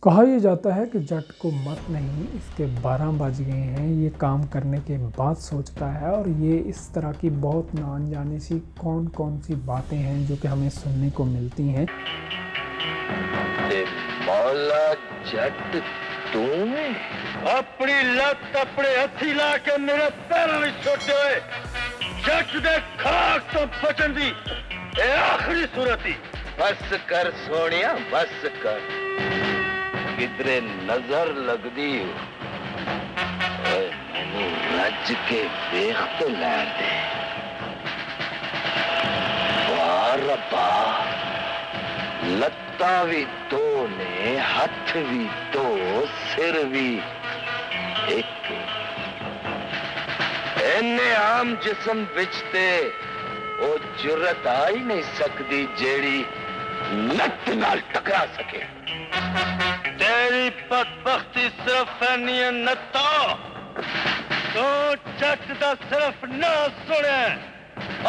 کہا یہ جاتا ہے کہ جٹ کو مت نہیں، اس کے 12 بج گئے ہیں، یہ کام کرنے کے بعد سوچتا ہے، اور یہ اس طرح کی بہت نہ انجانے سی کون سی باتیں ہیں جو کہ ہمیں سننے کو ملتی ہیں۔ مولا جٹ تم اپنی لت اپنے ہتھی لا کے میرے پیروں میں چھوٹے ہوئے جٹ دے خاک تو بچن دی اے آخری صورت ہی بس کر سونیا، بس کر، کدرے نظر لگ دی مینو رج کے ویخ تو لین دے۔ واہ ربا، لتاں بھی دو نے، ہاتھ بھی دو، سر بھی ایک، اینے عام جسم بچتے وہ جرت آ ہی نہیں سکتی جیڑی لت نال ٹکرا سکے۔ تیری بدبختی صرف اینی نتا تو جٹ دا صرف نہ سنے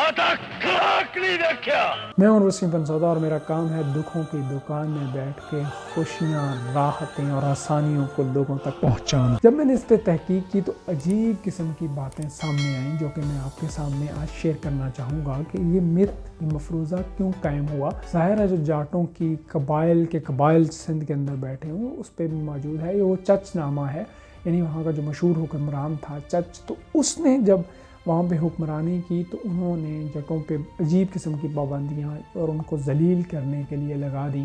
آدھا کلاک نہیں دیکھیا۔ میں عمر وسیم پنسودا اور میرا کام ہے دکھوں کی دکان میں بیٹھ کے خوشیاں، راحتیں اور آسانیوں کو لوگوں تک پہنچانا۔ جب میں نے اس پہ تحقیق کی تو عجیب قسم کی باتیں سامنے آئیں جو کہ میں آپ کے سامنے آج شیئر کرنا چاہوں گا کہ یہ مت، یہ مفروضہ کیوں قائم ہوا۔ ظاہر ہے جو جاٹوں کی قبائل سندھ کے اندر بیٹھے ہوں اس پہ بھی موجود ہے، یہ وہ چچ نامہ ہے، یعنی وہاں کا جو مشہور حکمران تھا چچ، تو اس نے جب وہاں پہ حکمرانی کی تو انہوں نے جٹوں پہ عجیب قسم کی پابندیاں اور ان کو ذلیل کرنے کے لیے لگا دی،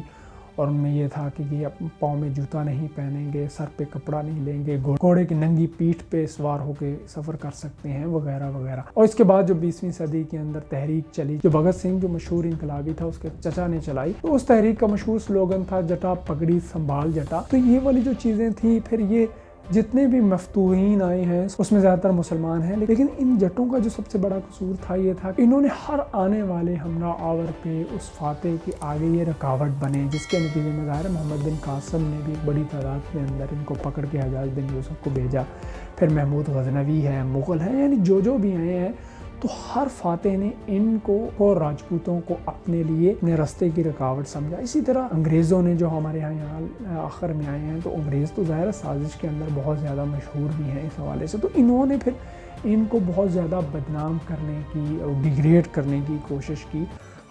اور ان میں یہ تھا کہ یہ پاؤں میں جوتا نہیں پہنیں گے، سر پہ کپڑا نہیں لیں گے، گھوڑے کی ننگی پیٹھ پہ سوار ہو کے سفر کر سکتے ہیں، وغیرہ وغیرہ۔ اور اس کے بعد جو 20ویں صدی کے اندر تحریک چلی، جو بھگت سنگھ جو مشہور انقلابی تھا اس کے چچا نے چلائی، تو اس تحریک کا مشہور سلوگن تھا جٹا پگڑی سنبھال جٹا۔ تو یہ والی جو چیزیں تھیں، پھر یہ جتنے بھی مفتوحین آئے ہیں اس میں زیادہ تر مسلمان ہیں، لیکن ان جٹوں کا جو سب سے بڑا قصور تھا یہ تھا کہ انہوں نے ہر آنے والے ہمراہ آور پہ اس فاتح کے آگے یہ رکاوٹ بنے، جس کے نتیجے میں ظاہر محمد بن قاسم نے بھی بڑی تعداد میں اندر ان کو پکڑ کے حجاج بن یوسف کو بھیجا، پھر محمود غزنوی ہے، مغل ہیں، یعنی جو بھی آئے ہیں، تو ہر فاتح نے ان کو اور راجپوتوں کو اپنے لیے اپنے راستے کی رکاوٹ سمجھا۔ اسی طرح انگریزوں نے جو ہمارے یہاں آخر میں آئے ہیں، تو انگریز تو ظاہر سازش کے اندر بہت زیادہ مشہور بھی ہیں اس حوالے سے، تو انہوں نے پھر ان کو بہت زیادہ بدنام کرنے کی اور ڈیگریڈ کرنے کی کوشش کی۔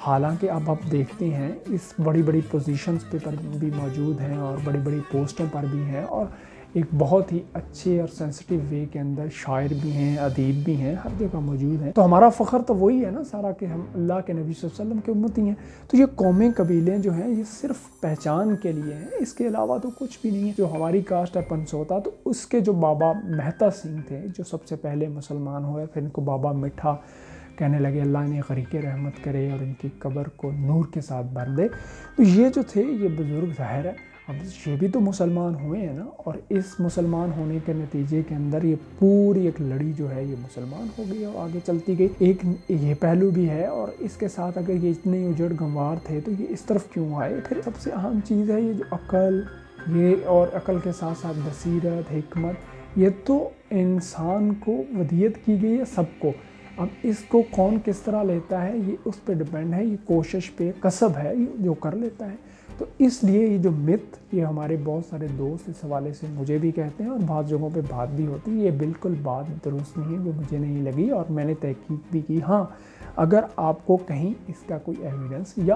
حالانکہ اب آپ دیکھتے ہیں اس بڑی پوزیشنز پہ پر بھی موجود ہیں اور بڑی پوسٹوں پر بھی ہیں، اور ایک بہت ہی اچھے اور سینسٹیو وے کے اندر شاعر بھی ہیں، ادیب بھی ہیں، ہر جگہ موجود ہیں۔ تو ہمارا فخر تو وہی ہے نا سارا کہ ہم اللہ کے نبی صلی اللہ علیہ وسلم کے امتی ہیں۔ تو یہ قومیں، قبیلیں جو ہیں یہ صرف پہچان کے لیے ہیں، اس کے علاوہ تو کچھ بھی نہیں ہے۔ جو ہماری کاسٹ ہے پنسوتا، تو اس کے جو بابا مہتا سنگھ تھے جو سب سے پہلے مسلمان ہوئے، پھر ان کو بابا مٹھا کہنے لگے، اللہ انہیں غریق رحمت کرے اور ان کی قبر کو نور کے ساتھ بھر دے۔ تو یہ جو تھے یہ بزرگ ظاہر ہے اب یہ بھی تو مسلمان ہوئے ہیں نا، اور اس مسلمان ہونے کے نتیجے کے اندر یہ پوری ایک لڑی جو ہے یہ مسلمان ہو گئی اور آگے چلتی گئی۔ ایک یہ پہلو بھی ہے، اور اس کے ساتھ اگر یہ اتنے اجڑ گنوار تھے تو یہ اس طرف کیوں آئے؟ پھر سب سے اہم چیز ہے یہ جو عقل، یہ اور عقل کے ساتھ ساتھ بصیرت، حکمت، یہ تو انسان کو ودیت کی گئی ہے سب کو۔ اب اس کو کون کس طرح لیتا ہے یہ اس پہ ڈیپینڈ ہے، یہ کوشش پہ، کسب ہے جو کر لیتا ہے۔ تو اس لیے یہ جو مت، یہ ہمارے بہت سارے دوست اس حوالے سے مجھے بھی کہتے ہیں اور بعض جگہوں پہ بات بھی ہوتی ہے، یہ بالکل بات درست نہیں ہے، جو مجھے نہیں لگی، اور میں نے تحقیق بھی کی۔ ہاں اگر آپ کو کہیں اس کا کوئی ایویڈنس یا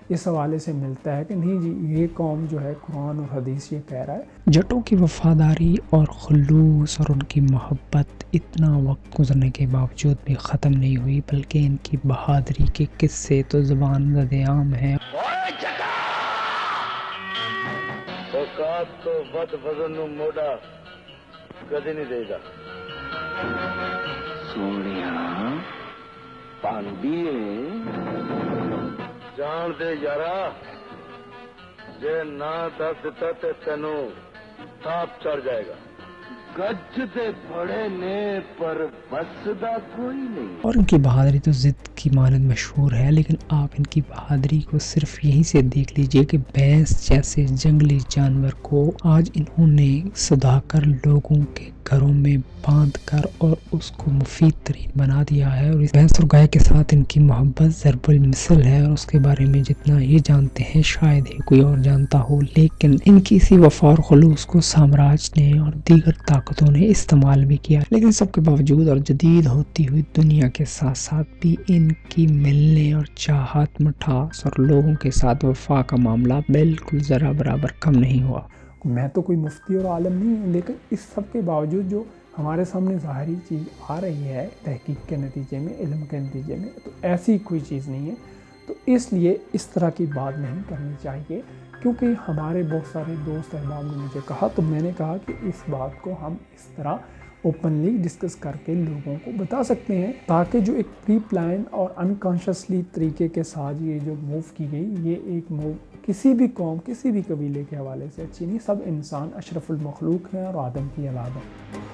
اس حوالے سے ملتا ہے کہ نہیں جی یہ قوم جو ہے قرآن اور حدیث یہ کہہ رہا ہے۔ جٹوں کی وفاداری اور خلوص اور ان کی محبت اتنا وقت گزرنے کے باوجود بھی ختم نہیں ہوئی، بلکہ ان کی بہادری کے قصے تو زبان زد عام ہیں۔ اوقات تو ود وزن نو موڈا کدی نہیں دے گا۔ سونیا پاندی جان دے یارا، جے نہ دس دتا تے تینوں تاپ چڑھ جائے گا۔ گج دے بڑے نے پر بس دا کوئی نہیں۔ اور ان کی بہادری تو ضد کی مانند مشہور ہے، لیکن آپ ان کی بہادری کو صرف یہیں سے دیکھ لیجئے کہ بھینس جیسے جنگلی جانور کو آج انہوں نے سدھا کر لوگوں کے گھروں میں باندھ کر اور اس کو مفید ترین بنا دیا ہے، اور اس بھینس اور گائے کے ساتھ ان کی محبت ضرب المثل ہے، اور اس کے بارے میں جتنا یہ جانتے ہیں شاید ہی کوئی اور جانتا ہو، لیکن ان کی اسی وفا اور خلوص کو سامراج نے اور دیگر طاقتوں نے استعمال بھی کیا، لیکن سب کے باوجود اور جدید ہوتی ہوئی دنیا کے ساتھ ساتھ بھی ان کی ملنے اور چاہت، مٹھاس اور لوگوں کے ساتھ وفا کا معاملہ بالکل ذرا برابر کم نہیں ہوا۔ میں تو کوئی مفتی اور عالم نہیں ہوں، لیکن اس سب کے باوجود جو ہمارے سامنے ظاہری چیز آ رہی ہے تحقیق کے نتیجے میں، علم کے نتیجے میں، تو ایسی کوئی چیز نہیں ہے، تو اس لیے اس طرح کی بات نہیں کرنی چاہیے، کیونکہ ہمارے بہت سارے دوست احباب نے مجھے کہا، تو میں نے کہا کہ اس بات کو ہم اس طرح اوپنلی ڈسکس کر کے لوگوں کو بتا سکتے ہیں، تاکہ جو ایک پری پلان اور انکانشیسلی طریقے کے ساتھ یہ جو موو کی گئی، یہ ایک موو کسی بھی قوم، کسی بھی قبیلے کے حوالے سے اچھی نہیں، سب انسان اشرف المخلوق ہیں اور آدم کی اولاد ہیں۔